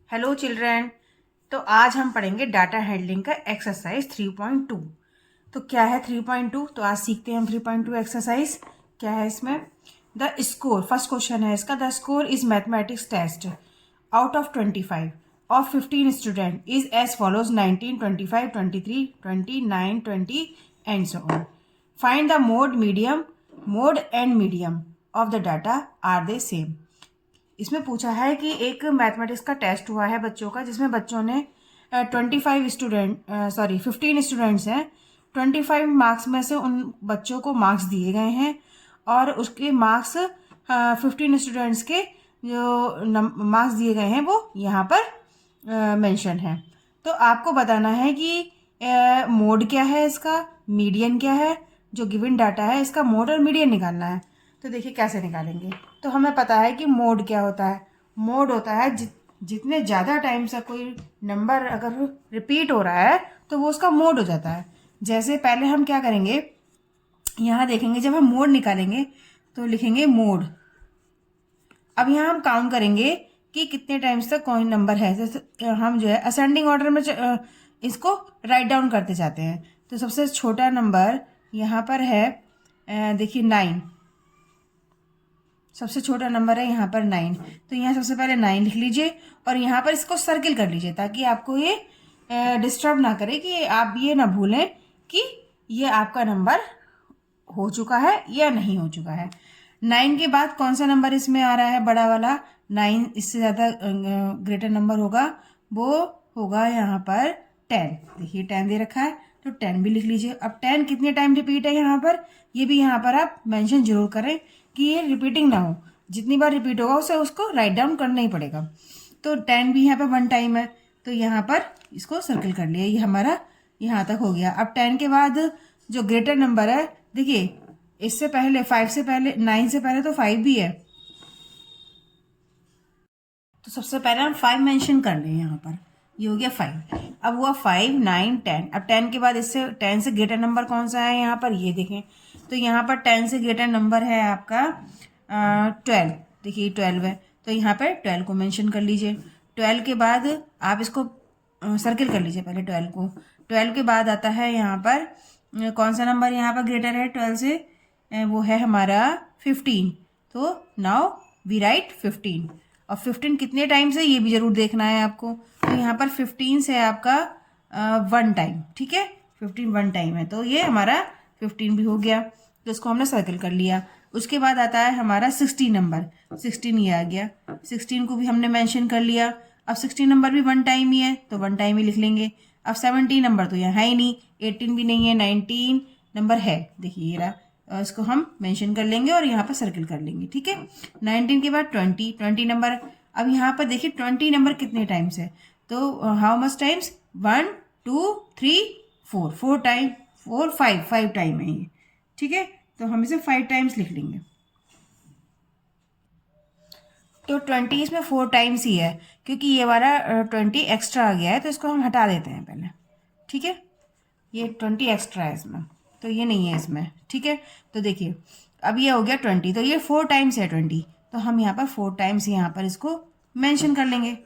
Hello children. तो आज हम पढ़ेंगे डाटा हैंडलिंग का एक्सरसाइज 3.2। तो क्या है 3.2? तो आज सीखते हैं हम 3.2 एक्सरसाइज। क्या है इसमें? द स्कोर, फर्स्ट क्वेश्चन है इसका। The score is mathematics test out of 25 of 15 student is as follows 19, 25, 23, 29, 20 and so on. Find the mode and medium of the data are they same. इसमें पूछा है कि एक मैथमेटिक्स का test हुआ है बच्चों का, जिसमें बच्चों ने 15 स्टूडेंट्स हैं। 25 मार्क्स में से उन बच्चों को मार्क्स दिए गए हैं और उसके मार्क्स 15 स्टूडेंट्स के जो मार्क्स दिए गए हैं वो यहाँ पर मेंशन है। तो आपको बताना है कि मोड क्या है इसका, मीडियन क्या है। जो गिवन डाटा है इसका मोड और मीडियन निकालना है। तो देखिए कैसे निकालेंगे। तो हमें पता है कि मोड क्या होता है। मोड होता है जितने ज़्यादा टाइम से कोई नंबर अगर रिपीट हो रहा है तो वो उसका मोड हो जाता है। जैसे पहले हम क्या करेंगे, यहाँ देखेंगे जब हम मोड निकालेंगे तो लिखेंगे मोड। अब यहाँ हम काउंट करेंगे कि कितने टाइम्स तक कौन नंबर है। जैसे हम जो है असेंडिंग ऑर्डर में इसको राइट डाउन करते जाते हैं। तो सबसे छोटा नंबर यहाँ पर है, देखिए 9। सबसे छोटा नंबर है यहाँ पर 9। तो यहाँ सबसे पहले 9 लिख लीजिए और यहाँ पर इसको सर्किल कर लीजिए ताकि आपको ये डिस्टर्ब ना करे, कि आप ये ना भूलें कि ये आपका नंबर हो चुका है या नहीं हो चुका है। 9 के बाद कौन सा नंबर इसमें आ रहा है, बड़ा वाला 9, इससे ज़्यादा ग्रेटर नंबर होगा, वो होगा यहाँ पर 10। देखिए 10 दे रखा है तो 10 भी लिख लीजिए। अब 10 कितने टाइम रिपीट है यहाँ पर, ये भी यहाँ पर आप मेंशन जरूर करें कि ये रिपीटिंग ना हो। जितनी बार रिपीट होगा उसे उसको राइट डाउन करना ही पड़ेगा। तो 10 भी यहाँ पर 1 टाइम है तो यहाँ पर इसको सर्कल कर लिया। ये हमारा यहाँ तक हो गया। अब 10 के बाद जो ग्रेटर नंबर है, देखिए इससे पहले 5 से पहले 9 से पहले तो 5 भी है। तो सबसे पहले हम 5 मेंशन कर लें यहाँ पर। ये हो गया 5। अब हुआ 5, 9, 10। अब 10 के बाद इससे 10 से ग्रेटर नंबर कौन सा है यहाँ पर, ये देखें। तो यहाँ पर 10 से ग्रेटर नंबर है आपका 12। देखिए 12 है तो यहाँ पर 12 को मेंशन कर लीजिए। 12 के बाद आप इसको सर्किल कर लीजिए पहले 12 को। 12 के बाद आता है यहाँ पर कौन सा नंबर यहाँ पर ग्रेटर है 12 से, वो है हमारा 15। तो नाउ वी राइट 15। और 15 कितने टाइम से ये भी जरूर देखना है आपको। तो यहाँ पर 15 से आपका 1 टाइम, ठीक है। 15 1 टाइम है तो ये हमारा 15 भी हो गया। तो इसको हमने सर्कल कर लिया। उसके बाद आता है हमारा 16 नंबर। 16 ये आ गया। 16 को भी हमने मेंशन कर लिया। अब 16 नंबर भी 1 टाइम ही है तो 1 टाइम ही लिख लेंगे। अब 17 नंबर तो यहाँ है ही नहीं, 18 भी नहीं है, 19 नंबर है। देखिए ये रहा, इसको हम मेंशन कर लेंगे और यहाँ पर सर्किल कर लेंगे, ठीक है। 19 के बाद 20 नंबर। अब यहाँ पर देखिए 20 नंबर कितने टाइम्स है, तो how much times, 1 2 3 4, 4 time, 4 5 time है ये, ठीक है। तो हम इसे 5 टाइम्स लिख लेंगे। तो 20 इसमें 4 टाइम्स ही है, क्योंकि ये वाला 20 एक्स्ट्रा आ गया है तो इसको हम हटा देते हैं पहले, ठीक है। ये 20 एक्स्ट्रा है इसमें तो ये नहीं है इसमें, ठीक है। तो देखिए अब ये हो गया 20, तो ये 4 टाइम्स है 20। तो हम यहाँ पर 4 टाइम्स यहाँ पर इसको मेंशन कर लेंगे,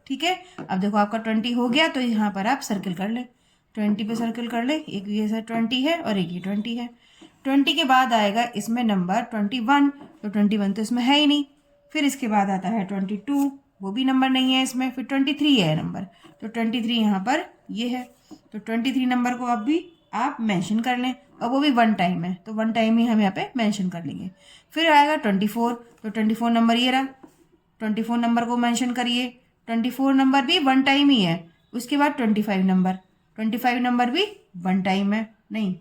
ठीक है। अब देखो आपका 20 हो गया तो यहाँ पर आप सर्किल कर लें, 20 पे सर्किल कर लें। एक ये सर 20 है और एक ये 20 है। 20 के बाद आएगा इसमें नंबर 21। तो 21 तो इसमें है ही नहीं। फिर इसके बाद आता है 22, वो भी नंबर नहीं है इसमें। फिर 23 है नंबर, तो 23 यहाँ पर ये है। तो 23 नंबर को अब भी आप मेंशन कर लें और वो भी 1 टाइम है तो 1 टाइम ही हम यहाँ पे मेंशन कर लेंगे। फिर आएगा 24, तो 24 नंबर ये रहा। 24 नंबर को मेंशन करिए। 24 नंबर भी 1 टाइम ही है। उसके बाद 25 नंबर, 25 नंबर भी 1 टाइम है, नहीं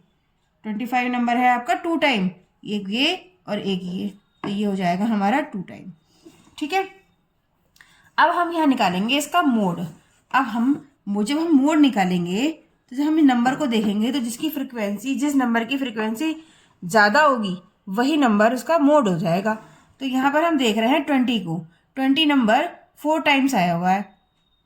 25 नंबर है आपका 2 टाइम, एक ये और एक ये, तो ये हो जाएगा हमारा 2 टाइम, ठीक है। अब हम यहाँ निकालेंगे इसका मोड। अब जब हम मोड निकालेंगे तो जब हम नंबर को देखेंगे तो जिस नंबर की फ्रिक्वेंसी ज़्यादा होगी वही नंबर उसका मोड हो जाएगा। तो यहाँ पर हम देख रहे हैं 20 को, 20 नंबर 4 टाइम्स आया हुआ है।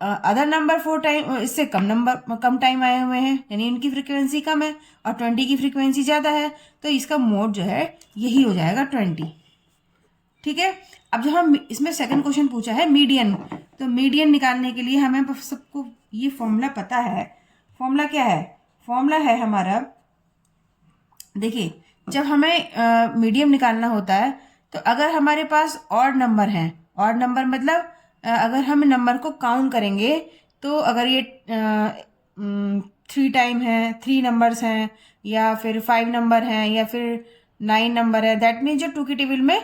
अदर नंबर 4 टाइम इससे कम टाइम आए हुए हैं, यानी उनकी फ्रिक्वेंसी कम है और 20 की फ्रिक्वेंसी ज़्यादा है, तो इसका मोड जो है यही हो जाएगा 20, ठीक है। अब जब हम इसमें सेकंड क्वेश्चन पूछा है मीडियन, तो मीडियन निकालने के लिए हमें सबको ये फॉर्मूला पता है। फॉर्मूला क्या है? फॉर्मूला है हमारा, देखिए जब हमें मीडियम निकालना होता है तो अगर हमारे पास ऑड नंबर हैं, ऑड नंबर मतलब अगर हम नंबर को काउंट करेंगे तो अगर ये 3 टाइम है, 3 नंबर्स हैं, या फिर 5 नंबर हैं, या फिर 9 नंबर है, दैट मीन्स जो 2 की टेबल में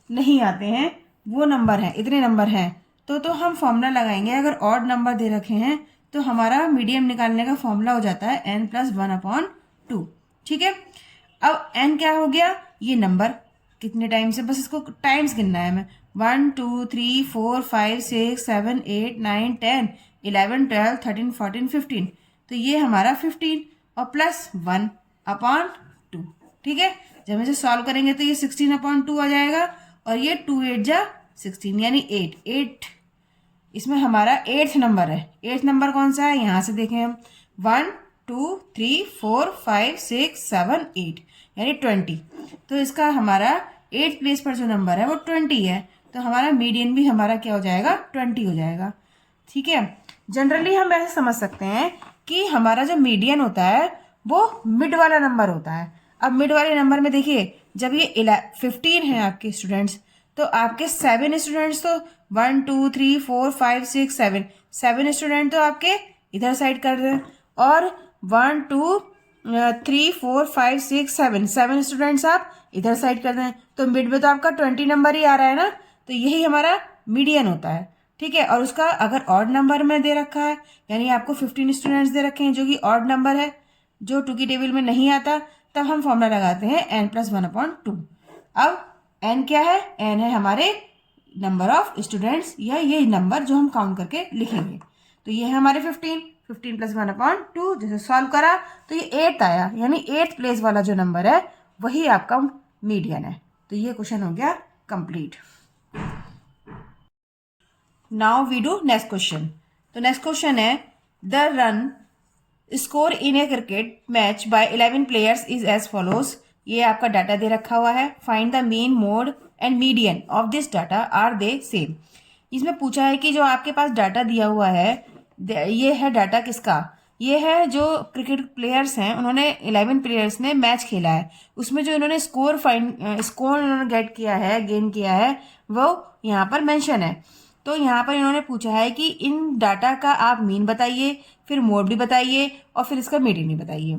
नहीं आते हैं वो नंबर हैं, इतने नंबर हैं। तो हम फॉर्मूला लगाएंगे, अगर ऑड नंबर दे रखे हैं तो हमारा मीडियम निकालने का फॉर्मूला हो जाता है n+1/2। ठीक है। अब n क्या हो गया? ये नंबर कितने टाइम से, बस इसको टाइम्स गिनना है हमें। 1 2 3 4 5 6 7 8 9 10 11 12 13 14 15, तो ये हमारा 15 और प्लस 1/2। ठीक है। जब हम इसे सॉल्व करेंगे तो ये 16/2 आ जाएगा, और ये 2 8 जा 16 यानी 8। इसमें हमारा 8th नंबर है। 8th नंबर कौन सा है? यहाँ से देखें हम, 1 2 3 4 5 6 7 8 यानी 20। तो इसका हमारा 8th प्लेस पर जो नंबर है वो 20 है, तो हमारा मीडियन भी हमारा क्या हो जाएगा? 20 हो जाएगा। ठीक है। जनरली हम ऐसे समझ सकते हैं कि हमारा जो मीडियन होता है वो मिड वाला नंबर होता है। अब मिड वाले नंबर में देखिए, जब ये 15 हैं आपके स्टूडेंट्स, तो आपके 7 स्टूडेंट्स तो 1 2 3 4 5 6 7 स्टूडेंट तो आपके इधर साइड कर रहे हैं, और 1 2 3 4 5 6 7 स्टूडेंट्स आप इधर साइड कर रहे हैं, तो मिड में तो आपका 20 नंबर ही आ रहा है ना, तो यही हमारा मीडियन होता है। ठीक है। और उसका अगर ऑड नंबर में दे रखा है, यानी आपको 15 स्टूडेंट्स दे रखे हैं जो कि ऑड नंबर है, जो 2 की टेबल में नहीं आता, तब हम फॉर्मूला लगाते हैं n+1/2। अब n क्या है? n है हमारे नंबर ऑफ स्टूडेंट्स, या ये नंबर जो हम काउंट करके लिखेंगे। तो ये है हमारे 15 + 1/2। जैसे सॉल्व करा तो ये 8th आया, यानी 8th प्लेस वाला जो नंबर है वही आपका मीडियन है। तो ये क्वेश्चन हो गया complete. Now we do next question. तो नेक्स्ट क्वेश्चन है, the run score in a cricket match by 11 players is as follows. ये आपका डाटा दे रखा हुआ है। Find the mean, mode and median of this data, are they same. इसमें पूछा है कि जो आपके पास डाटा दिया हुआ है, ये है डाटा किसका? ये है जो क्रिकेट प्लेयर्स हैं, उन्होंने 11 प्लेयर्स ने मैच खेला है, उसमें जो इन्होंने स्कोर इन्होंने गेन किया है वो यहाँ पर मेंशन है। तो यहाँ पर इन्होंने पूछा है कि इन डाटा का आप मीन बताइए, फिर मोड भी बताइए, और फिर इसका मीडियन भी बताइए।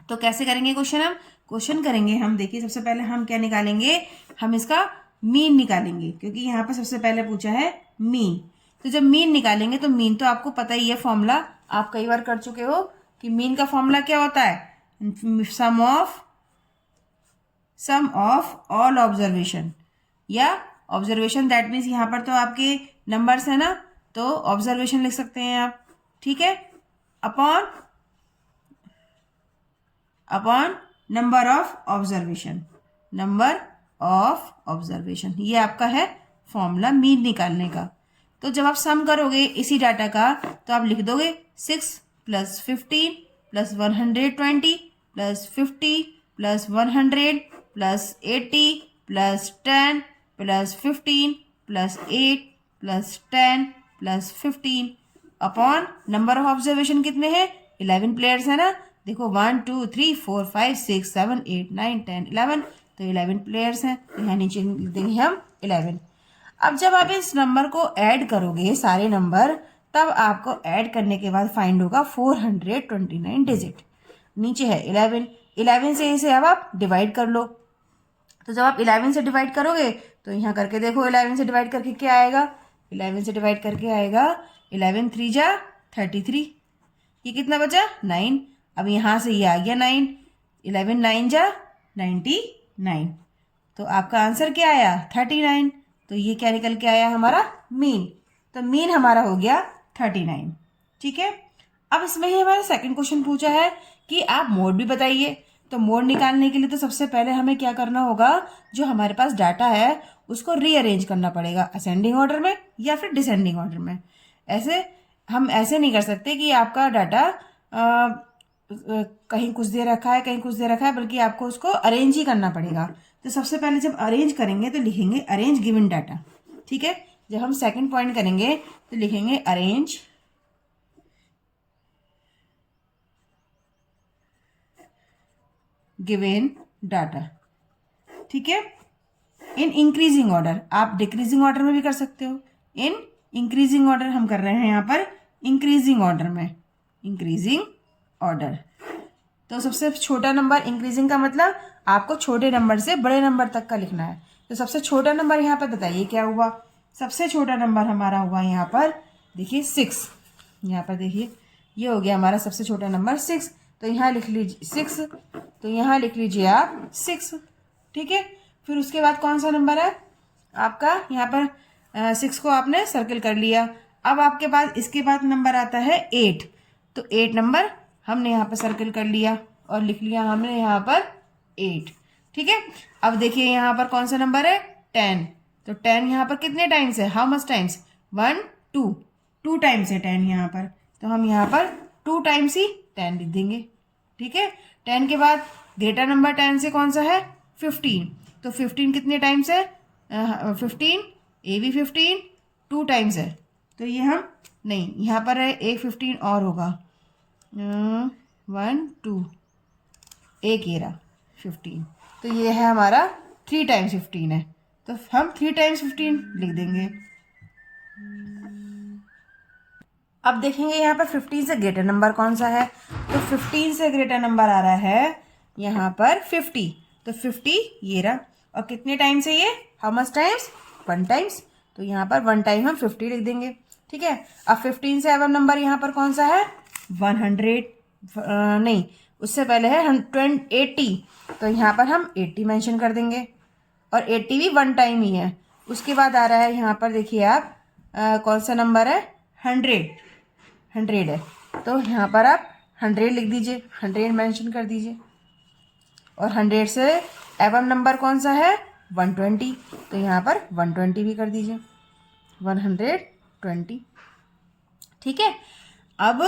तो कैसे करेंगे क्वेश्चन करेंगे हम, देखिए सबसे पहले हम क्या निकालेंगे? हम इसका मीन निकालेंगे, क्योंकि यहाँ पर सबसे पहले पूछा है मीन। तो जब मीन निकालेंगे तो मीन तो आपको पता ही है, फॉर्मूला आप कई बार कर चुके हो कि मीन का फॉर्मूला क्या होता है? सम ऑफ ऑल ऑब्जर्वेशन, या ऑब्जर्वेशन, दैट मीन्स यहाँ पर तो आपके नंबर्स है ना, तो ऑब्जर्वेशन लिख सकते हैं आप। ठीक है। अपॉन नंबर ऑफ ऑब्जर्वेशन, ये आपका है फॉर्मूला मीन निकालने का। तो जब आप सम करोगे इसी डाटा का, तो आप लिख दोगे 6 + 15 + 120 + 50 + 100 + 80 + 10 + 15 + 8 + 10 + 15 अपॉन नंबर ऑफ ऑब्जर्वेशन कितने हैं? 11 प्लेयर्स है ना। देखो 1 2 3 4 5 6 7 8 9 10 11, तो 11 प्लेयर्स हैं, तो यहाँ नीचे लिख देंगे हम 11। अब जब आप इस नंबर को ऐड करोगे सारे नंबर, तब आपको ऐड करने के बाद फाइंड होगा 429 डिजिट। नीचे है 11 से इसे अब आप डिवाइड कर लो। तो जब आप 11 से डिवाइड करोगे तो यहाँ करके देखो, 11 से डिवाइड करके क्या आएगा? 11 से डिवाइड करके आएगा 11 3 जा 33, ये कितना बचा? 9। अब यहाँ से ये आ गया 9, 11 9 जा 99, तो आपका आंसर क्या आया? 39। तो ये क्या निकल के आया? हमारा मीन। तो मीन हमारा हो गया 39। ठीक है। अब इसमें ही हमारा सेकंड क्वेश्चन पूछा है कि आप मोड भी बताइए। तो मोड निकालने के लिए तो सबसे पहले हमें क्या करना होगा? जो हमारे पास डाटा है उसको रीअरेंज करना पड़ेगा, असेंडिंग ऑर्डर में या फिर डिसेंडिंग ऑर्डर में। हम ऐसे नहीं कर सकते कि आपका डाटा कहीं कुछ दे रखा है कहीं कुछ दे रखा है, बल्कि आपको उसको अरेंज ही करना पड़ेगा। तो सबसे पहले जब अरेंज करेंगे तो लिखेंगे अरेंज गिवन डाटा, ठीक है। जब हम सेकंड पॉइंट करेंगे तो लिखेंगे अरेंज गिवन डाटा, ठीक है, इन इंक्रीजिंग ऑर्डर। आप डिक्रीजिंग ऑर्डर में भी कर सकते हो, इन इंक्रीजिंग ऑर्डर हम कर रहे हैं यहाँ पर इंक्रीजिंग ऑर्डर में, इंक्रीजिंग ऑर्डर। तो सबसे छोटा नंबर, इंक्रीजिंग का मतलब आपको छोटे नंबर से बड़े नंबर तक का लिखना है। तो सबसे छोटा नंबर यहाँ पर बताइए क्या हुआ। सबसे छोटा नंबर हमारा हुआ यहाँ पर देखिए 6। यहाँ पर देखिए ये हो गया हमारा सबसे छोटा नंबर 6। तो यहाँ लिख लीजिए 6, तो यहाँ लिख लीजिए आप 6, ठीक है। फिर उसके बाद कौन सा नंबर है आपका, यहाँ पर 6 को आपने सर्किल कर लिया। अब आपके पास इसके बाद नंबर आता है 8। तो 8 नंबर हमने यहाँ पर सर्किल कर लिया और लिख लिया हमने यहाँ पर 8, ठीक है। अब देखिए यहाँ पर कौन सा नंबर है 10। तो 10 यहाँ पर कितने टाइम्स है, हाउ मच टाइम्स, 1 2, 2 टाइम्स है 10 यहाँ पर। तो हम यहाँ पर 2 टाइम्स ही 10 लिख देंगे, ठीक है। 10 के बाद ग्रेटर नंबर 10 से कौन सा है 15। तो 15 कितने टाइम्स है 15, ए भी 15 2 टाइम्स है। तो ये हम नहीं, यहाँ पर है एक 15 और होगा 1 2, एक ये रहा 15। तो ये है हमारा 3 टाइम्स 15 है। तो हम 3 टाइम्स 15 लिख देंगे। अब देखेंगे यहाँ पर 15 से ग्रेटर नंबर कौन सा है। तो 15 से ग्रेटर नंबर आ रहा है यहाँ पर 50। तो 50 ये रहा, और कितने टाइम्स है ये, हाउ मच टाइम्स, 1 टाइम्स। तो यहाँ पर 1 टाइम हम 50 लिख देंगे, ठीक है। अब 15 से अब नंबर यहाँ पर कौन सा है 100, नहीं उससे पहले है 80। तो यहाँ पर हम 80 मेंशन कर देंगे, और 80 भी 1 टाइम ही है। उसके बाद आ रहा है यहाँ पर देखिए आप कौन सा नंबर है 100 है। तो यहाँ पर आप 100 लिख दीजिए, 100 मेंशन कर दीजिए। और 100 से एवं नंबर कौन सा है 120। तो यहाँ पर 120 भी कर दीजिए, 120, ठीक है। अब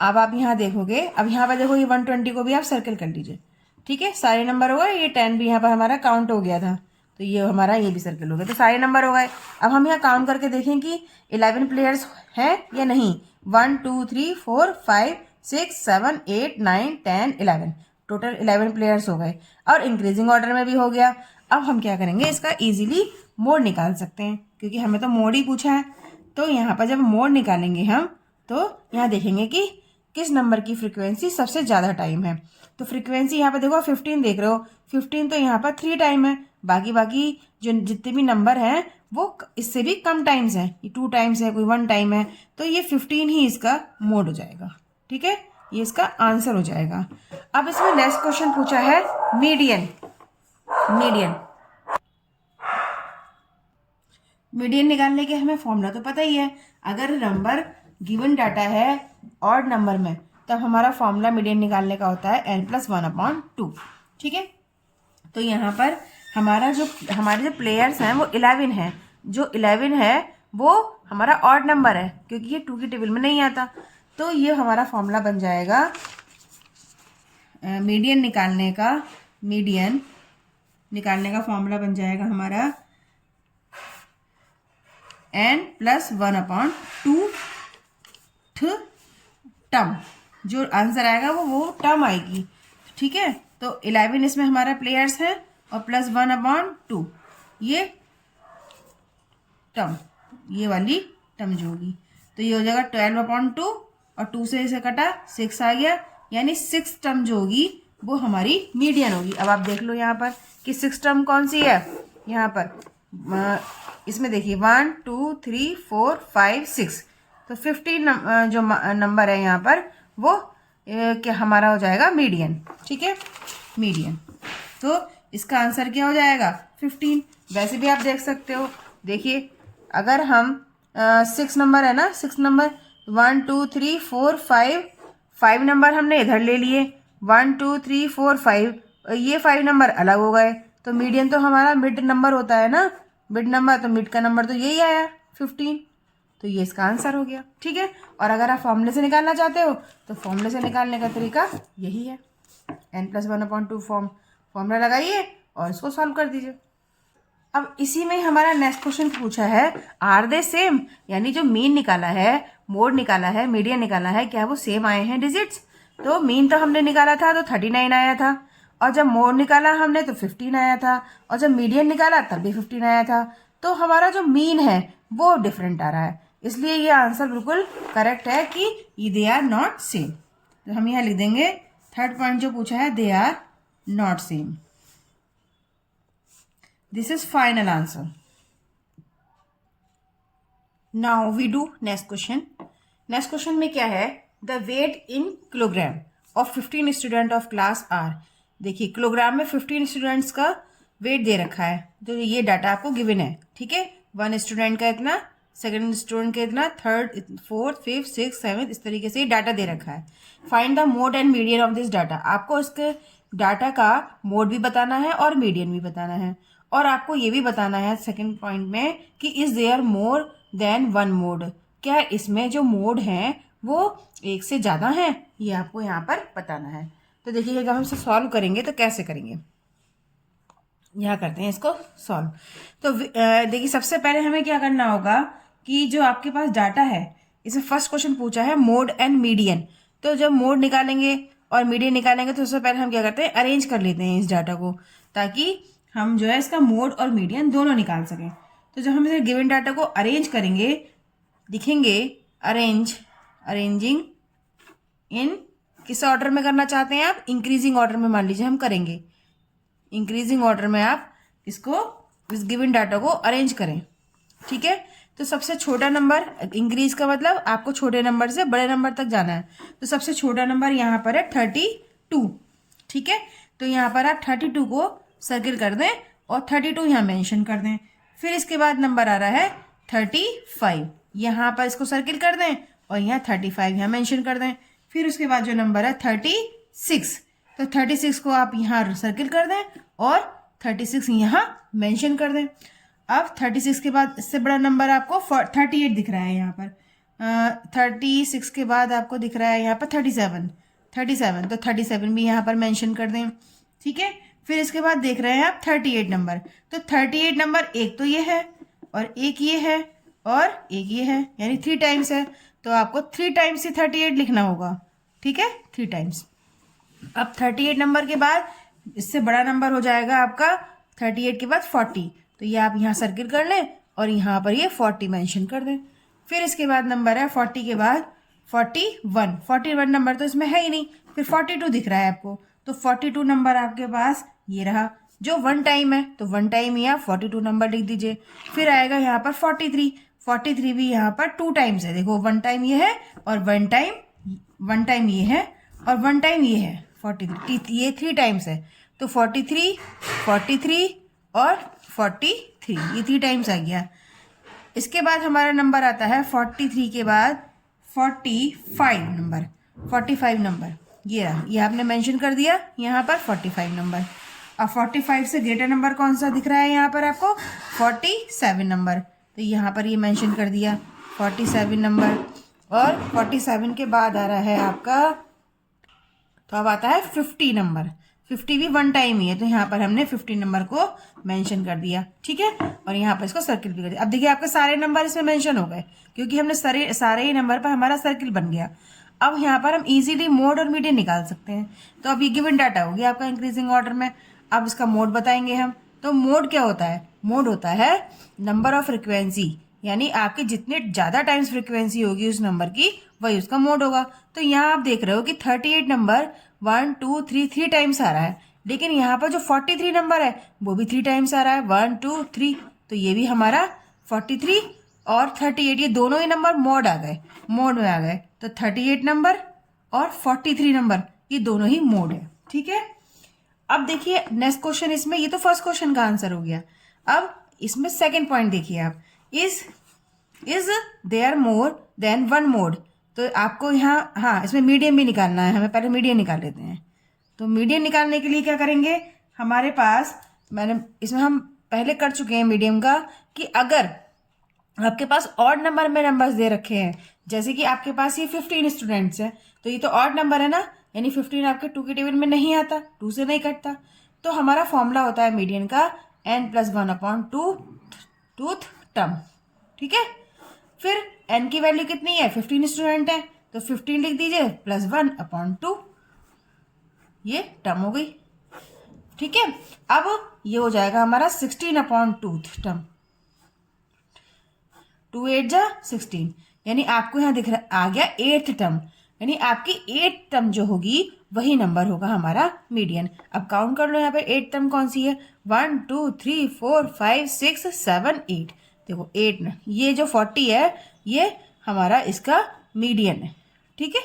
आप यहाँ देखोगे, अब यहाँ पर देखो ये 120 को भी आप सर्कल कर लीजिए, ठीक है। सारे नंबर हो गए, ये 10 भी यहाँ पर हमारा काउंट हो गया था, तो ये हमारा ये भी सर्कल हो गया। तो सारे नंबर हो गए। अब हम यहाँ काउंट करके देखें कि 11 प्लेयर्स हैं या नहीं। 1 2 3 4 5 6 7 8 9 10 11, टोटल 11 प्लेयर्स हो गए, और इंक्रीजिंग ऑर्डर में भी हो गया। अब हम क्या करेंगे, इसका इजीली मोड निकाल सकते हैं, क्योंकि हमें तो मोड ही पूछा है। तो यहाँ पर जब मोड निकालेंगे हम, तो यहाँ देखेंगे कि किस नंबर की फ्रीक्वेंसी सबसे ज़्यादा टाइम है। तो फ्रीक्वेंसी यहाँ पर देखो 15 देख रहे हो, 15 तो यहाँ पर 3 टाइम है। बाकी जो जितने भी नंबर हैं वो इससे भी कम टाइम्स हैं, ये 2 टाइम्स है, कोई 1 टाइम है। तो ये 15 ही इसका मोड हो जाएगा, ठीक है, ये इसका आंसर हो जाएगा। अब इसमें नेक्स्ट क्वेश्चन पूछा है मीडियन। मीडियन निकालने के हमें फॉर्मूला तो पता ही है। अगर नंबर गिवन डाटा है ऑड नंबर में, तब हमारा फॉर्मूला मीडियन निकालने का होता है n+1/2, ठीक है। तो यहाँ पर हमारे जो प्लेयर्स हैं वो 11 हैं। जो 11 है वो हमारा ऑड नंबर है, क्योंकि ये 2 की टेबल में नहीं आता। तो ये हमारा फॉर्मूला बन जाएगा मीडियन निकालने का फॉर्मूला बन जाएगा हमारा n+1/2 टर्म। जो आंसर आएगा वो टर्म आएगी, ठीक है। तो 11 इसमें हमारा प्लेयर्स है, और +1/2 ये टर्म, ये वाली टर्म जो होगी। तो ये हो जाएगा 12/2, और 2 से इसे कटा 6 आ गया, यानी 6 टर्म जो होगी वो हमारी मीडियन होगी। अब आप देख लो यहाँ पर कि 6 टर्म कौन सी है। यहाँ पर इसमें देखिए 1 2 3 4 5 6, तो 15 जो नंबर है यहाँ पर वो क्या हमारा हो जाएगा मीडियन, ठीक है, मीडियन। तो इसका आंसर क्या हो जाएगा 15। वैसे भी आप देख सकते हो, देखिए अगर हम 6 नंबर है ना, 6 नंबर 1 2 3 4 5 नंबर हमने इधर ले लिए, 1 2 3 4 5, ये 5 नंबर अलग हो गए। तो मीडियन तो हमारा मिड नंबर होता है ना, मिड नंबर, तो मिड का नंबर तो यही आया 15। तो ये इसका आंसर हो गया, ठीक है। और अगर आप फॉर्मूले से निकालना चाहते हो तो फॉर्मूले से निकालने का तरीका यही है, n+1/2 फॉर्मूला लगाइए और इसको सॉल्व कर दीजिए। अब इसी में हमारा नेक्स्ट क्वेश्चन पूछा है आर दे सेम, यानी जो मीन निकाला है, मोड निकाला है, मीडियन निकाला है, क्या वो सेम आए हैं डिजिट्स? तो मीन तो हमने निकाला था तो 39 आया था, और जब मोड निकाला हमने तो 15 आया था, और जब मीडियन निकाला तब भी 15 आया था। तो हमारा जो मीन है वो डिफरेंट आ रहा है, इसलिए ये आंसर बिल्कुल करेक्ट है कि दे आर नॉट सेम। तो हम यहाँ लिख देंगे थर्ड पॉइंट जो पूछा है, they are not same. This is final answer. Now we do next question. Next question में क्या है? The weight in kilogram of 15 student of class R. देखिए किलोग्राम में 15 स्टूडेंट्स का वेट दे रखा है, तो ये डाटा आपको गिवन है, ठीक है। 1 स्टूडेंट का इतना, सेकंड स्टूडेंट का इतना, third, fourth, fifth, six, seventh, इस तरीके से ये डाटा दे रखा है। Find the mode and median of this data. आपको इसके डाटा का मोड भी बताना है और मीडियन भी बताना है, और आपको ये भी बताना है सेकंड पॉइंट में कि is there more than one mode, क्या इसमें जो मोड हैं वो एक से ज़्यादा हैं, ये आपको यहाँ पर बताना है। तो देखिए जब हम इसे सॉल्व करेंगे तो कैसे करेंगे, यहाँ करते हैं इसको सॉल्व। तो देखिए सबसे पहले हमें क्या करना होगा कि जो आपके पास डाटा है, इसमें फर्स्ट क्वेश्चन पूछा है मोड एंड मीडियन, तो जब मोड निकालेंगे और मीडियन निकालेंगे तो सबसे पहले हम क्या करते हैं, अरेंज कर लेते हैं इस डाटा को, ताकि हम जो है इसका मोड और मीडियन दोनों निकाल सकें। तो जब हम इसे गिवन डाटा को अरेंज करेंगे, लिखेंगे अरेंजिंग इन, किस ऑर्डर में करना चाहते हैं आप, इंक्रीजिंग ऑर्डर में मान लीजिए हम करेंगे, इंक्रीजिंग ऑर्डर में आप इसको, इस गिवन डाटा को अरेंज करें, ठीक है। तो सबसे छोटा नंबर, इंक्रीज का मतलब आपको छोटे नंबर से बड़े नंबर तक जाना है, तो सबसे छोटा नंबर यहाँ पर है 32, ठीक है। तो यहाँ पर आप 32 को सर्किल कर दें और 32 यहाँ मेंशन कर दें। फिर इसके बाद नंबर आ रहा है 35, यहाँ पर इसको सर्किल कर दें और यहाँ 35 यहाँ मेंशन कर दें। फिर उसके बाद जो नंबर है 36, तो 36 को आप यहाँ सर्किल कर दें और 36 यहाँ मेंशन कर दें। अब 36 के बाद इससे बड़ा नंबर आपको 38 दिख रहा है यहाँ पर, 36 के बाद आपको दिख रहा है यहाँ पर 37, तो 37 भी यहाँ पर मेंशन कर दें, ठीक है। फिर इसके बाद देख रहे हैं आप 38 नंबर, तो 38 नंबर एक तो ये है और एक ये है और एक ये है, यानी 3 टाइम्स है, तो आपको 3 टाइम्स ही 38 लिखना होगा, ठीक है, 3 टाइम्स। अब 38 नंबर के बाद इससे बड़ा नंबर हो जाएगा आपका 38 के बाद 40, तो ये आप यहाँ सर्किल कर लें और यहाँ पर ये 40 मेंशन कर दें। फिर इसके बाद नंबर है 40 के बाद 41 नंबर तो इसमें है ही नहीं, फिर 42 दिख रहा है आपको, तो 42 नंबर आपके पास ये रहा जो 1 टाइम है, तो 1 टाइम यहाँ 42 नंबर लिख दीजिए। फिर आएगा यहाँ पर 43 भी यहाँ पर 2 टाइम्स है, देखो 1 टाइम ये है और 1 टाइम ये है और 1 टाइम ये है, 43 ये 3 टाइम्स है, तो 43 और 43 ये 3 टाइम्स आ गया। इसके बाद हमारा नंबर आता है 43 के बाद 45 नंबर, ये आपने मेंशन कर दिया यहाँ पर 45 नंबर। अब 45 से ग्रेटर नंबर कौन सा दिख रहा है यहाँ पर आपको, 47 नंबर, तो यहाँ पर ये मेंशन कर दिया 47 नंबर। और 47 के बाद आ रहा है आपका, तो अब आता है 50 नंबर, 50 भी 1 टाइम ही है, तो यहाँ पर हमने 50 नंबर को मेंशन कर दिया, ठीक है, और यहाँ पर इसको सर्किल भी कर दिया। अब देखिए आपके सारे नंबर इसमें मेंशन हो गए, क्योंकि हमने सारे ही नंबर पर हमारा सर्किल बन गया। अब यहाँ पर हम इजीली मोड और मीडियन निकाल सकते हैं। तो अब ये गिवन डाटा हो गया आपका इंक्रीजिंग ऑर्डर में। अब इसका मोड बताएंगे हम, तो मोड क्या होता है, मोड होता है नंबर ऑफ फ्रिक्वेंसी, यानी आपके जितने ज़्यादा टाइम्स फ्रिक्वेंसी होगी उस नंबर की, वही उसका मोड होगा। तो यहाँ आप देख रहे हो कि 38 नंबर 1 2 3 टाइम्स आ रहा है, लेकिन यहाँ पर जो 43 नंबर है वो भी 3 टाइम्स आ रहा है, 1 2 3, तो ये भी हमारा 43 और 38 ये दोनों ही नंबर मोड में आ गए, तो 38 नंबर और 43 नंबर ये दोनों ही मोड है, ठीक है। अब देखिए नेक्स्ट क्वेश्चन, इसमें ये तो फर्स्ट क्वेश्चन का आंसर हो गया। अब इसमें सेकंड पॉइंट देखिए आप, is there more than one mode, तो आपको यहाँ हाँ इसमें मीडियन भी निकालना है, हमें पहले मीडियन निकाल लेते हैं। तो मीडियन निकालने के लिए क्या करेंगे, हमारे पास इसमें हम पहले कर चुके हैं मीडियम का, कि अगर आपके पास ऑड नंबर में नंबर्स दे रखे हैं, जैसे कि आपके पास ये 15 स्टूडेंट्स हैं, तो ये तो ऑड नंबर है ना, यानी 15 आपके 2 के टेबल में नहीं आता, 2 से नहीं कटता, तो हमारा फॉर्मूला होता है मीडियन का n+1/2 टूथ टर्म, ठीक है। फिर n की वैल्यू कितनी है, 15 स्टूडेंट है तो 15 लिख दीजिए +1/2, ये टर्म हो गई, ठीक है। अब ये हो जाएगा हमारा 16/2 टर्म, 2 8 जा 16, यानी आपको यहाँ दिख रहा आ गया 8th टर्म, यानी आपकी 8th टर्म जो होगी वही नंबर होगा हमारा मीडियन। अब काउंट कर लो यहाँ पे 8th टर्म कौन सी है, 1 2 3 4 5 6 7 8, देखो 8 में ये जो 40 है ये हमारा इसका मीडियन है, ठीक है।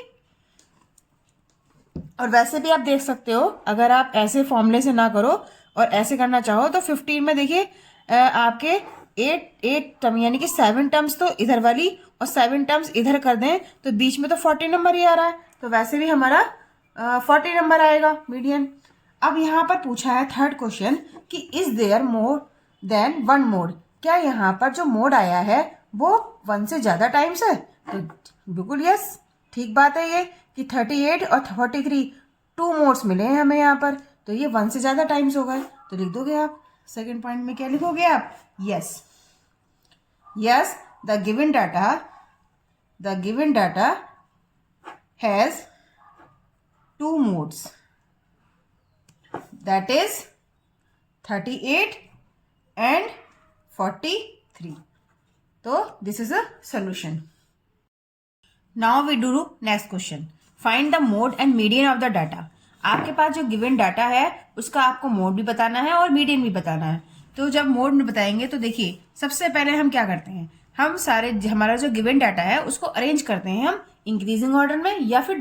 और वैसे भी आप देख सकते हो, अगर आप ऐसे फॉर्मूले से ना करो और ऐसे करना चाहो तो 15 में देखिए आपके 8 टर्म यानी कि 7 टर्म्स तो इधर वाली और 7 टर्म्स इधर कर दें तो बीच में तो 40 नंबर ही आ रहा है, तो वैसे भी हमारा 40 नंबर आएगा मीडियन। अब यहाँ पर पूछा है थर्ड क्वेश्चन कि is there more than one mode, क्या यहाँ पर जो मोड आया है वो 1 से ज़्यादा टाइम्स है, तो बिल्कुल यस, ठीक बात है ये कि 38 और 43 2 मोड्स मिले हैं हमें यहाँ पर, तो ये 1 से ज़्यादा टाइम्स हो गए, तो लिख दोगे आप सेकेंड पॉइंट में क्या लिखोगे आप, yes yes the given data has 2 modes, that is 38 and 43, तो this is a solution. Now we do next question, find the mode and median of the data. आपके पास जो गिवन डाटा है उसका आपको मोड भी बताना है और मीडियन भी बताना है। तो जब मोड में बताएंगे तो देखिए सबसे पहले हम क्या करते हैं, हम सारे हमारा जो गिवन डाटा है उसको अरेंज करते हैं हम इंक्रीजिंग ऑर्डर में या फिर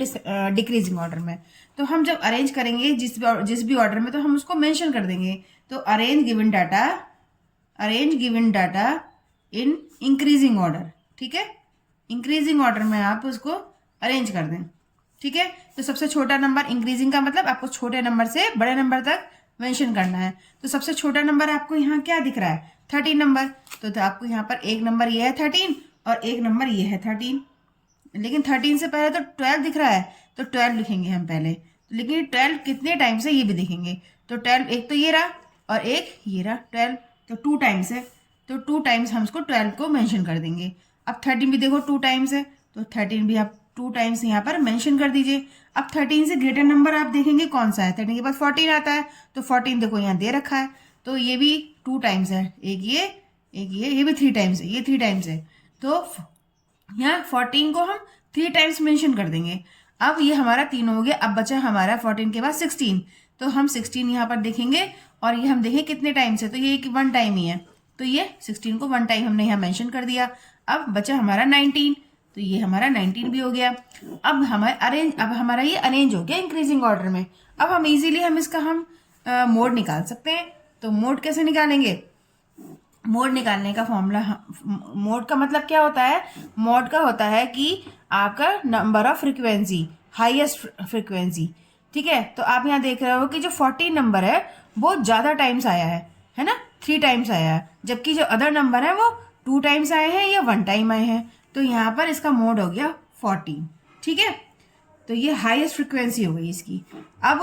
डिक्रीजिंग ऑर्डर में। तो हम जब अरेंज करेंगे जिस भी ऑर्डर में तो हम उसको मेंशन कर देंगे, तो arrange given data in increasing order, ठीक है, इंक्रीजिंग ऑर्डर में आप उसको अरेंज कर दें, ठीक है। तो सबसे छोटा नंबर, इंक्रीजिंग का मतलब आपको छोटे नंबर से बड़े नंबर तक मेंशन करना है। तो सबसे छोटा नंबर आपको यहाँ क्या दिख रहा है, 13 नंबर, तो आपको यहाँ पर एक नंबर ये है 13 और एक नंबर ये है 13, लेकिन 13 से पहले तो 12 दिख रहा है, तो 12 लिखेंगे हम पहले, लेकिन 12 कितने टाइम्स है ये भी देखेंगे, तो 12 एक तो ये रहा और एक ये रहा 12, तो 2 टाइम्स है, तो 2 टाइम्स हम इसको 12 को मेंशन कर देंगे। अब 13 भी देखो 2 टाइम्स है, तो 13 भी आप 2 टाइम्स यहाँ पर मेंशन कर दीजिए। अब 13 से ग्रेटर नंबर आप देखेंगे कौन सा है, 13 के बाद 14 आता है, तो 14 देखो यहाँ दे रखा है, तो ये भी 2 टाइम्स है, एक ये भी 3 टाइम्स है, ये 3 टाइम्स है, तो यहाँ 14 को हम 3 टाइम्स मेंशन कर देंगे। अब ये हमारा 3 हो गया, अब बचा हमारा 14 के बाद 16, तो हम 16 यहाँ पर देखेंगे और ये हम देखें कितने टाइम्स है, तो ये 1 टाइम ही है, तो ये 16 को 1 टाइम हमने यहाँ मेंशन कर दिया। अब बचा हमारा 19, तो ये हमारा 19 भी हो गया। अब हमारा ये अरेंज हो गया इंक्रीजिंग ऑर्डर में। अब हम इजीली हम इसका मोड निकाल सकते हैं। तो मोड कैसे निकालेंगे, मोड निकालने का फॉर्मूला, मोड का मतलब क्या होता है, मोड का होता है कि आपका number of frequency, highest frequency, ठीक है। तो आप यहाँ देख रहे हो कि जो 14 नंबर है वो ज़्यादा टाइम्स आया है ना, 3 टाइम्स आया है, जबकि जो अदर नंबर है वो 2 टाइम्स आए हैं या 1 टाइम आए हैं, तो यहाँ पर इसका मोड हो गया 14, ठीक है। तो ये हाईएस्ट फ्रीक्वेंसी हो गई इसकी। अब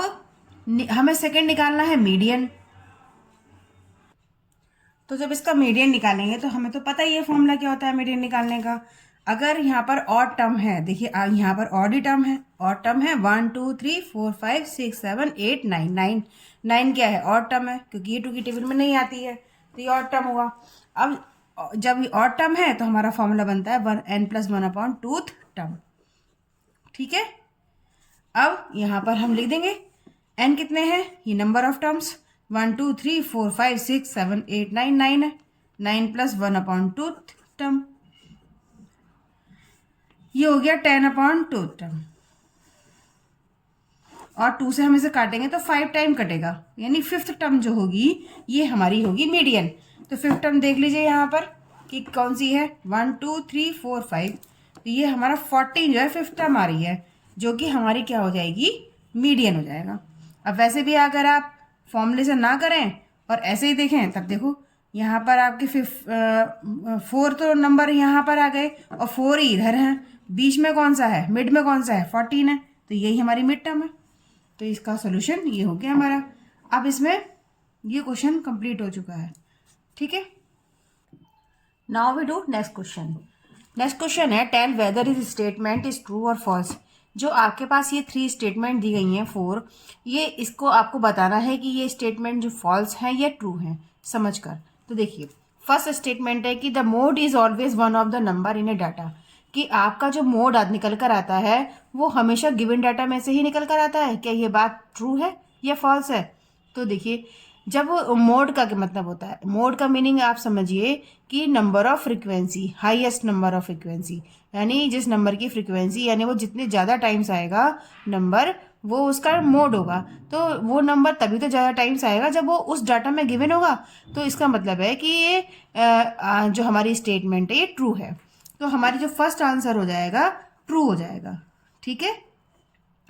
हमें सेकंड निकालना है मीडियन, तो जब इसका मीडियन निकालेंगे तो हमें तो पता ही है फॉर्मूला क्या होता है मीडियन निकालने का। अगर यहाँ पर ऑड टर्म है, देखिए यहाँ पर ऑड ही टर्म है, ऑड टर्म है 1 2 3 4 5 6 7 8 9 9 क्या है, ऑड टर्म है, क्योंकि ये 2 की टेबल में नहीं आती है, तो ये ऑड टर्म होगा। अब जब ये ऑड टर्म है तो हमारा फॉर्मूला बनता है n+1/2 टर्म, ठीक है। अब यहाँ पर हम लिख देंगे n कितने हैं, ये नंबर ऑफ टर्म्स 1 2 3 4 5 6 7 8 9 9 है, 9+1/2 टर्म, ये हो गया 10/2 टर्म, और 2 से हम इसे काटेंगे तो 5 टाइम कटेगा, यानी 5th टर्म जो होगी ये हमारी होगी मीडियन। तो 5th टर्म देख लीजिए यहाँ पर कि कौन सी है, 1 2 3 4 5, तो ये हमारा 14 जो है 5th टर्म आ रही है, जो कि हमारी क्या हो जाएगी, मीडियन हो जाएगा। अब वैसे भी अगर आप फॉर्मूले से ना करें और ऐसे ही देखें तब देखो यहाँ पर आपके 4 तो नंबर यहाँ पर आ गए और 4 ही इधर हैं, बीच में कौन सा है, मिड में कौन सा है, 14 है, तो यही हमारी मिड टर्म है। तो इसका सोल्यूशन ये हो गया हमारा। अब इसमें ये क्वेश्चन कंप्लीट हो चुका है, ठीक है। Now we do next question. Next question है tell whether is statement is true और फॉल्स। जो आपके पास ये 3 स्टेटमेंट दी गई हैं 4, ये इसको आपको बताना है कि ये स्टेटमेंट जो फॉल्स हैं या ट्रू हैं समझकर। तो देखिए फर्स्ट स्टेटमेंट है कि the mode is always one of the number in A data, कि आपका जो मोड निकल कर आता है वो हमेशा गिवन डाटा में से ही निकल कर आता है। क्या ये बात ट्रू है या फॉल्स है? तो देखिए जब मोड का क्या मतलब होता है, मोड का मीनिंग आप समझिए कि number of frequency, highest number of frequency, यानी जिस नंबर की फ्रीक्वेंसी यानी वो जितने ज़्यादा टाइम्स आएगा नंबर, वो उसका मोड होगा। तो वो नंबर तभी तो ज़्यादा टाइम्स आएगा जब वो उस डाटा में गिवन होगा। तो इसका मतलब है कि ये जो हमारी स्टेटमेंट है ये ट्रू है। तो हमारी जो फर्स्ट आंसर हो जाएगा ट्रू हो जाएगा, ठीक है।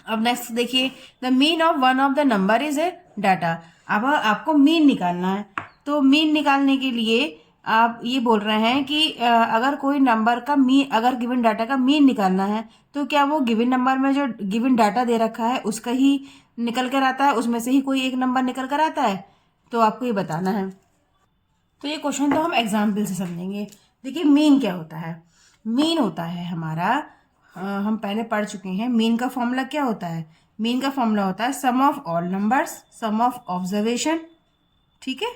अब नेक्स्ट देखिए the mean of one of the number is a data. अब आपको मीन निकालना है, तो मीन निकालने के लिए आप ये बोल रहे हैं कि अगर कोई नंबर का मीन, अगर गिवन डाटा का मीन निकालना है तो क्या वो गिवन नंबर में जो गिवन डाटा दे रखा है उसका ही निकल कर आता है, उसमें से ही कोई एक नंबर निकल कर आता है? तो आपको ये बताना है। तो ये क्वेश्चन तो हम एग्जाम्पल से समझेंगे। देखिए मीन क्या होता है? मीन होता है हमारा, हम पहले पढ़ चुके हैं, मीन का फॉर्मूला क्या होता है? मीन का फॉर्मूला होता है sum of all numbers, sum of observation, ठीक है,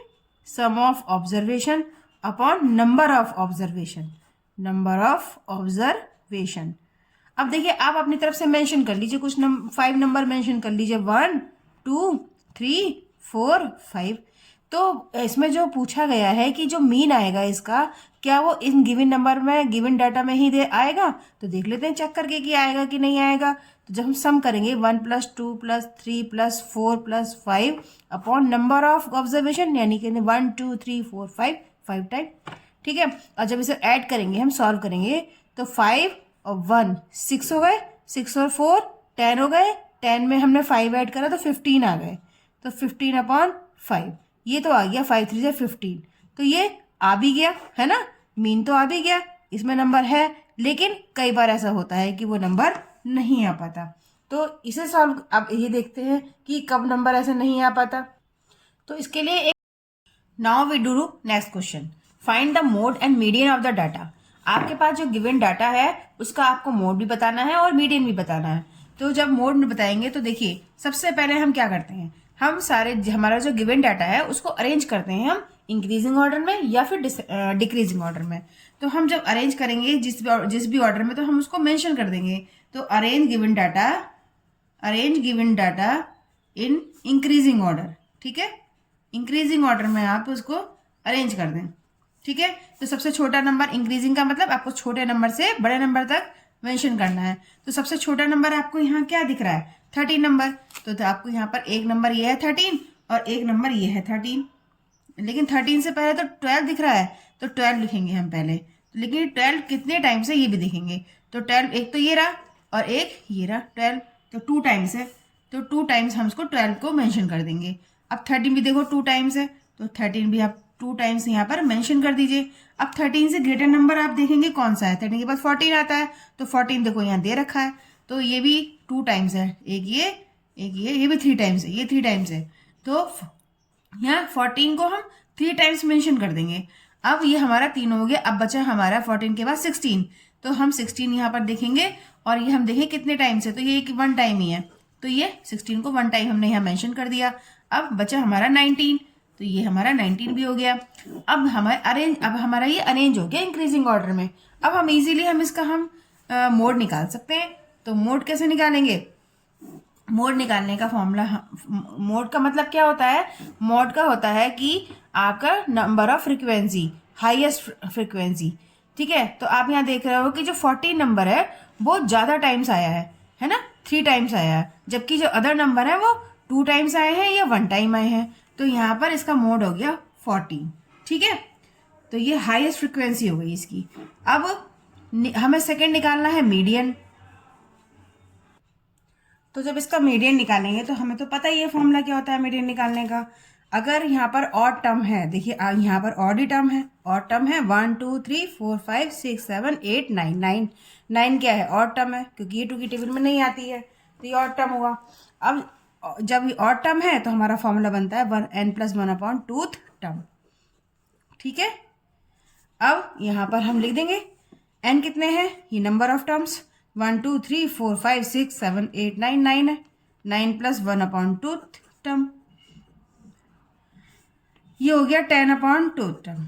sum of observation upon number of observation, number of observation. अब देखिए आप अपनी तरफ से मेंशन कर लीजिए कुछ 5 नंबर मेंशन कर लीजिए, 1 2 3 4 5। तो इसमें जो पूछा गया है कि जो मीन आएगा इसका, क्या वो इन गिवन नंबर में, गिवन डाटा में ही दे आएगा? तो देख लेते हैं चेक करके कि आएगा कि नहीं आएगा। तो जब हम सम करेंगे 1 + 2 + 3 + 4 + 5 अपॉन नंबर ऑफ ऑब्जर्वेशन, यानी कि 1 2 3 4 5 टाइम, ठीक है। और जब इसे ऐड करेंगे, हम सॉल्व करेंगे, तो 5 और 1 6 हो गए, 6 और 4 10 हो गए, 10 में हमने 5 ऐड करा तो 15 आ गए। तो 15/5 ये तो आ गया, 5 3 = 15। तो ये आ भी गया है ना, मीन तो आ भी गया, इसमें नंबर है। लेकिन कई बार ऐसा होता है कि वो नंबर नहीं आ पाता। तो इसे सॉल्व, अब ये देखते हैं कि कब नंबर ऐसे नहीं आ पाता। तो इसके लिए एक, now we do next question, find the mode and median of the data. आपके पास जो गिवन डाटा है उसका आपको मोड भी बताना है और मीडियन भी बताना है। तो जब मोड बताएंगे तो देखिए सबसे पहले हम क्या करते हैं, हम सारे हमारा जो गिवन डाटा है उसको अरेंज करते हैं हम इंक्रीजिंग ऑर्डर में या फिर डिक्रीजिंग ऑर्डर में। तो हम जब अरेंज करेंगे जिस भी ऑर्डर में, तो हम उसको मेंशन कर देंगे। तो arrange given data in increasing order, ठीक है, इंक्रीजिंग ऑर्डर में आप उसको अरेंज कर दें, ठीक है। तो सबसे छोटा नंबर, इंक्रीजिंग का मतलब आपको छोटे नंबर से बड़े नंबर तक मेंशन करना है। तो सबसे छोटा नंबर आपको यहाँ क्या दिख रहा है? 13 नंबर। तो आपको यहाँ पर एक नंबर ये है 13 और एक नंबर ये है 13, लेकिन 13 से पहले तो 12 दिख रहा है, तो 12 लिखेंगे हम पहले। लेकिन 12 कितने टाइम से ये भी देखेंगे। तो 12 एक तो ये रहा और एक ये रहा 12, तो 2 टाइम्स है। तो 2 टाइम्स हम उसको 12 को मेंशन कर देंगे। अब 13 भी देखो 2 टाइम्स है, तो 13 भी आप 2 टाइम्स यहाँ पर मेंशन कर दीजिए। अब 13 से ग्रेटर नंबर आप देखेंगे कौन सा है, 13 के बाद 14 आता है, तो 14 देखो यहाँ दे रखा है, तो ये भी 2 टाइम्स है, एक ये भी 3 टाइम्स है, ये 3 टाइम्स है। तो यहाँ 14 को हम 3 टाइम्स मेंशन कर देंगे। अब ये हमारा 3 हो गया। अब बचा हमारा 14 के बाद 16, तो हम 16 यहाँ पर देखेंगे और ये हम देखें कितने टाइम्स है, तो ये 1 टाइम ही है, तो ये 16 को 1 टाइम हमने यहाँ मेंशन कर दिया। अब बचा हमारा 19, तो ये हमारा 19 भी हो गया। अब हमारा ये अरेंज हो गया इंक्रीजिंग ऑर्डर में। अब हम इजीली हम इसका मोड निकाल सकते हैं। तो मोड कैसे निकालेंगे? मोड निकालने का फॉर्मूला, मोड का मतलब क्या होता है? मोड का होता है कि आपका number of frequency, highest frequency, ठीक है। तो आप यहाँ देख रहे हो कि जो 14 नंबर है वो ज़्यादा टाइम्स आया है ना, 3 टाइम्स आया है, जबकि जो अदर नंबर है वो 2 टाइम्स आए हैं या 1 टाइम आए हैं। तो यहाँ पर इसका मोड हो गया 14, ठीक है। तो ये हाईएस्ट फ्रीक्वेंसी हो गई इसकी। अब हमें सेकंड निकालना है मीडियन। तो जब इसका मीडियन निकालेंगे तो हमें तो पता ही है फॉर्मूला क्या होता है मीडियन निकालने का। अगर यहाँ पर ऑड टर्म है, देखिए यहाँ पर ऑड ही टर्म है, ऑड टर्म है 1 2 3 4 5 6 7 8 9 9 क्या है? ऑड टर्म है, क्योंकि ये 2 की टेबल में नहीं आती है, तो ये ऑड टर्म हुआ। अब जब ये ऑड टर्म है तो हमारा फॉर्मूला बनता है n+1/2th टर्म। ठीक है, अब यहाँ पर हम लिख देंगे n कितने हैं, ये नंबर ऑफ टर्म्स 1 2 3 4 5 6 7 8 9 9 है, 9+1/2th टर्म, ये हो गया 10/2th टर्म।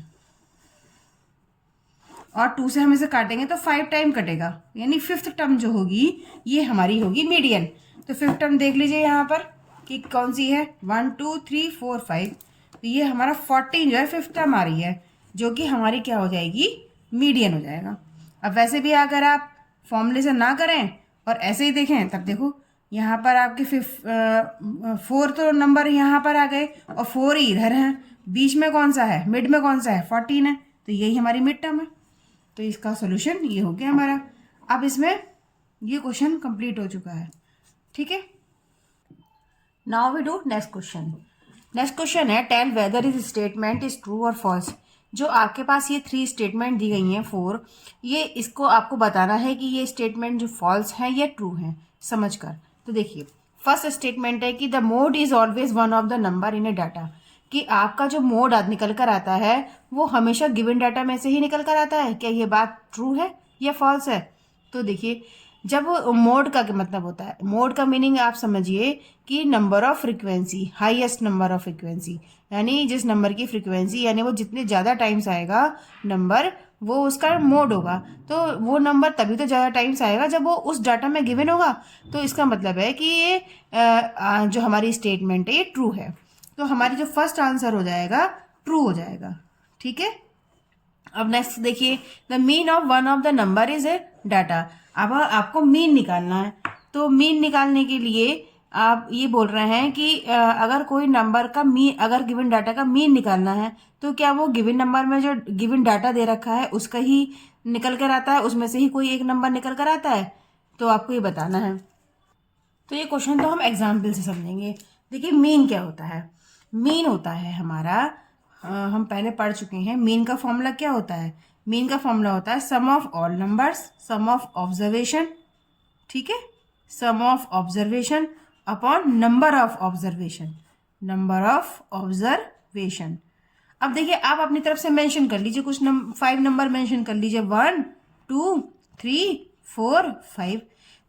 और 2 से हम इसे काटेंगे तो 5 टाइम कटेगा, यानी 5th टर्म जो होगी ये हमारी होगी मीडियन। तो 5th टर्म देख लीजिए यहाँ पर कि कौन सी है, 1 2 3 4 5, तो ये हमारा 14 जो है 5th टर्म आ रही है, जो कि हमारी क्या हो जाएगी, मीडियन हो जाएगा। अब वैसे भी अगर आप फॉर्मूले से ना करें और ऐसे ही देखें तब देखो यहाँ पर आपके 4 तो नंबर यहाँ पर आ गए और 4 ही इधर हैं, बीच में कौन सा है, मिड में कौन सा है, 14 है, तो यही हमारी मिड टर्म है। तो इसका सोल्यूशन ये हो गया हमारा। अब इसमें ये क्वेश्चन कंप्लीट हो चुका है। ठीक है, now we do next question. Next question है tell whether is statement is true और फॉल्स। जो आपके पास ये 3 स्टेटमेंट दी गई हैं 4, ये इसको आपको बताना है कि ये स्टेटमेंट जो फॉल्स हैं या ट्रू हैं समझकर। तो देखिए फर्स्ट स्टेटमेंट है कि the mode is always one of the number in A data, कि आपका जो मोड निकल कर आता है वो हमेशा गिवन डाटा में से ही निकल कर आता है। क्या ये बात ट्रू है या फॉल्स है? तो देखिए जब मोड का क्या मतलब होता है, मोड का मीनिंग आप समझिए कि number of frequency, highest number of frequency, यानी जिस नंबर की फ्रीक्वेंसी यानी वो जितने ज़्यादा टाइम्स आएगा नंबर, वो उसका मोड होगा। तो वो नंबर तभी तो ज़्यादा टाइम्स आएगा जब वो उस डाटा में गिवन होगा। तो इसका मतलब है कि ये जो हमारी स्टेटमेंट है ये ट्रू है। तो हमारी जो फर्स्ट आंसर हो जाएगा ट्रू हो जाएगा। ठीक है, अब नेक्स्ट देखिए the mean of one of the number is a data. अब आपको मीन निकालना है, तो मीन निकालने के लिए आप ये बोल रहे हैं कि अगर कोई नंबर का मीन, अगर गिवन डाटा का मीन निकालना है तो क्या वो गिवन नंबर में जो गिवन डाटा दे रखा है उसका ही निकल कर आता है, उसमें से ही कोई एक नंबर निकल कर आता है? तो आपको ये बताना है। तो ये क्वेश्चन तो हम एग्जाम्पल से समझेंगे। देखिए मीन क्या होता है, मीन होता है हमारा, हम पहले पढ़ चुके हैं, मीन का फॉर्मूला क्या होता है, मीन का फॉर्मूला होता है sum of all numbers, sum of observation, ठीक है, sum of observation upon number of observation, number of observation. अब देखिए आप अपनी तरफ से मेंशन कर लीजिए कुछ 5 नंबर मेंशन कर लीजिए, 1 2 3 4 5।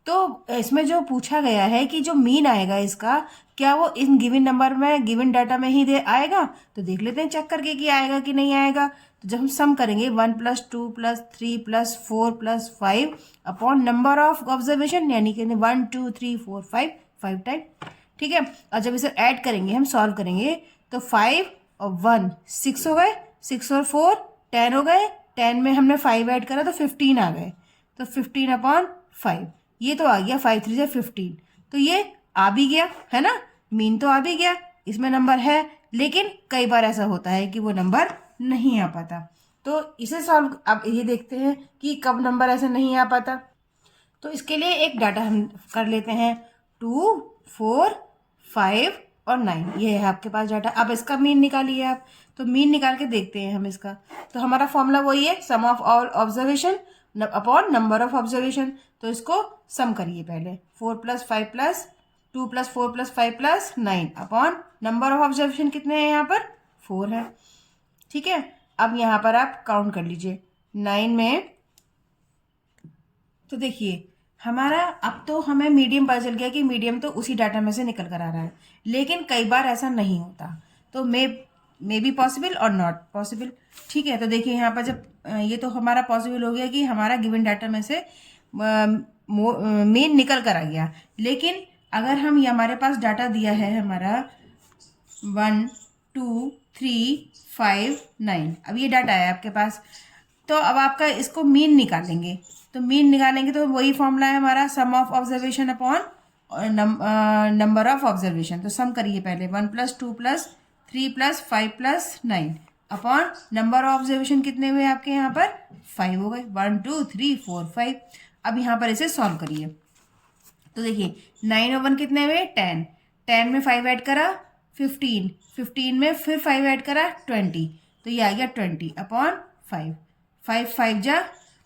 तो इसमें जो पूछा गया है कि जो मीन आएगा इसका, क्या वो इन गिवन नंबर में, गिवन डाटा में ही दे आएगा? तो देख लेते हैं चेक करके कि आएगा कि नहीं आएगा। तो जब हम सम करेंगे 1 + 2 + 3 + 4 + 5 अपॉन नंबर ऑफ ऑब्जर्वेशन, यानी कि 1 2 3 4 5, 5 टाइम। ठीक है, और जब इसे ऐड करेंगे, हम सॉल्व करेंगे, तो 5 और 1 6 हो गए, 6 और 4 10 हो गए, 10 में हमने 5 ऐड करा तो 15 आ गए। तो 15/5 ये तो आ गया, 5 3 से 15। तो ये आ भी गया है ना, मीन तो आ भी गया, इसमें नंबर है, लेकिन कई बार ऐसा होता है कि वो नंबर नहीं आ पाता। तो इसे सॉल्व, अब ये देखते हैं कि कब नंबर ऐसे नहीं आ पाता। तो इसके लिए एक डाटा हम कर लेते हैं, 2 4 5 और 9, ये है आपके पास डाटा। अब इसका मीन निकालिए आप, तो मीन निकाल के देखते हैं हम इसका। तो हमारा फॉर्मूला वही है, sum of all observation upon number of observation. तो इसको सम करिए पहले, 4 + 5 + 2 + 4 + 5 + 9 अपॉन नंबर ऑफ ऑब्जर्वेशन कितने हैं यहाँ पर, 4 है। ठीक है, अब यहाँ पर आप काउंट कर लीजिए 9 में। तो देखिए हमारा, अब तो हमें मीडियम पता चल गया कि मीडियम तो उसी डाटा में से निकल कर आ रहा है, लेकिन कई बार ऐसा नहीं होता। तो मे बी पॉसिबल और नॉट पॉसिबल। ठीक है, तो देखिए यहाँ पर जब ये तो हमारा पॉसिबल हो गया कि हमारा गिवन डाटा में से मेन निकल कर आ गया, लेकिन अगर हम, ये हमारे पास डाटा दिया है हमारा 1 2 3 5 9, अब ये डाटा है आपके पास। तो अब आपका इसको मीन निकालेंगे, तो मीन निकालेंगे तो वही फॉर्मूला है हमारा, sum of observation upon number of observation. तो सम करिए पहले, 1 + 2 + 3 + 5 + 9 अपॉन नंबर ऑफ ऑब्जर्वेशन कितने हुए आपके यहाँ पर, 5 हो गए, 1 2 3 4 5। अब यहाँ पर इसे सॉल्व करिए, तो देखिए 9 और 1 कितने हुए, 10, 10 में 5 ऐड करा 15, 15 में फिर 5 ऐड करा 20, तो ये आ गया 20 अपॉन 5, 5 5 जा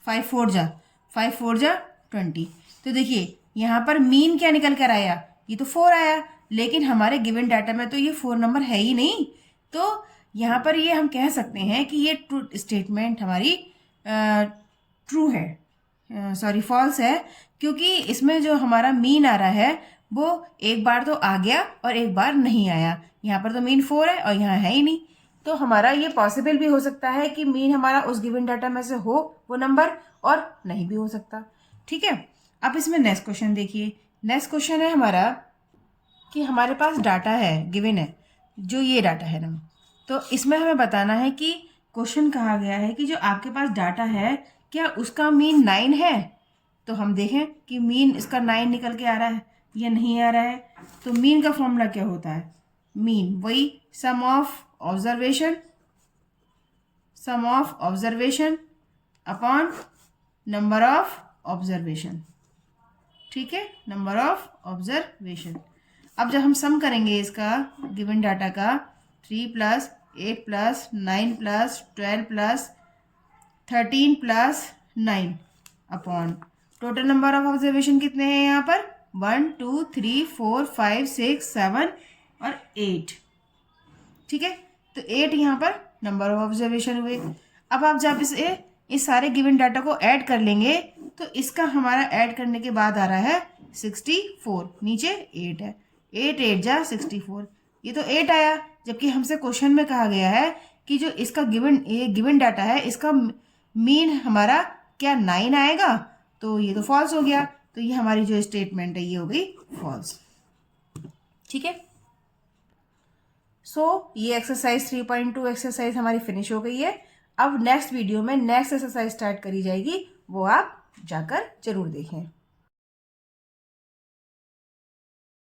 5 4 जा 5 4 जा 20। तो देखिए यहाँ पर मीन क्या निकल कर आया, ये तो 4 आया, लेकिन हमारे गिवन डाटा में तो ये 4 नंबर है ही नहीं। तो यहाँ पर ये हम कह सकते हैं कि ये ट्रू स्टेटमेंट हमारी ट्रू है, सॉरी फॉल्स है, क्योंकि इसमें जो हमारा मीन आ रहा है वो एक बार तो आ गया और एक बार नहीं आया। यहाँ पर तो मीन 4 है और यहाँ है ही नहीं। तो हमारा ये पॉसिबल भी हो सकता है कि मीन हमारा उस गिवन डाटा में से हो वो नंबर, और नहीं भी हो सकता। ठीक है, अब इसमें नेक्स्ट क्वेश्चन देखिए। नेक्स्ट क्वेश्चन है हमारा कि हमारे पास डाटा है, गिवन है, जो ये डाटा है ना, तो इसमें हमें बताना है कि क्वेश्चन कहा गया है कि जो आपके पास डाटा है क्या उसका मीन 9 है। तो हम देखें कि मीन इसका 9 निकल के आ रहा है या नहीं आ रहा है। तो मीन का फॉर्मूला क्या होता है? मीन वही sum of observation upon number of observation. ठीक है, नंबर ऑफ ऑब्जर्वेशन। अब जब हम सम करेंगे इसका गिवन डाटा का 3 + 8 + 9 + 12 + 13 + 9 upon total number of observation कितने हैं यहाँ पर? 1 2 3 4 5 6 7 और 8। ठीक है, तो 8 यहाँ पर नंबर ऑफ ऑब्जर्वेशन हुए। अब आप जब इस सारे गिवन डाटा को ऐड कर लेंगे तो इसका हमारा ऐड करने के बाद आ रहा है 64, नीचे 8 है, 8 8 जा 64, ये तो 8 आया। जबकि हमसे क्वेश्चन में कहा गया है कि जो इसका गिवन डाटा है इसका मीन हमारा क्या 9 आएगा, तो ये तो फॉल्स हो गया। तो ये हमारी जो स्टेटमेंट है ये हो गई फॉल्स। ठीक है, ये एक्सरसाइज 3.2 एक्सरसाइज हमारी फिनिश हो गई है। अब नेक्स्ट वीडियो में नेक्स्ट एक्सरसाइज स्टार्ट करी जाएगी, वो आप जाकर जरूर देखें।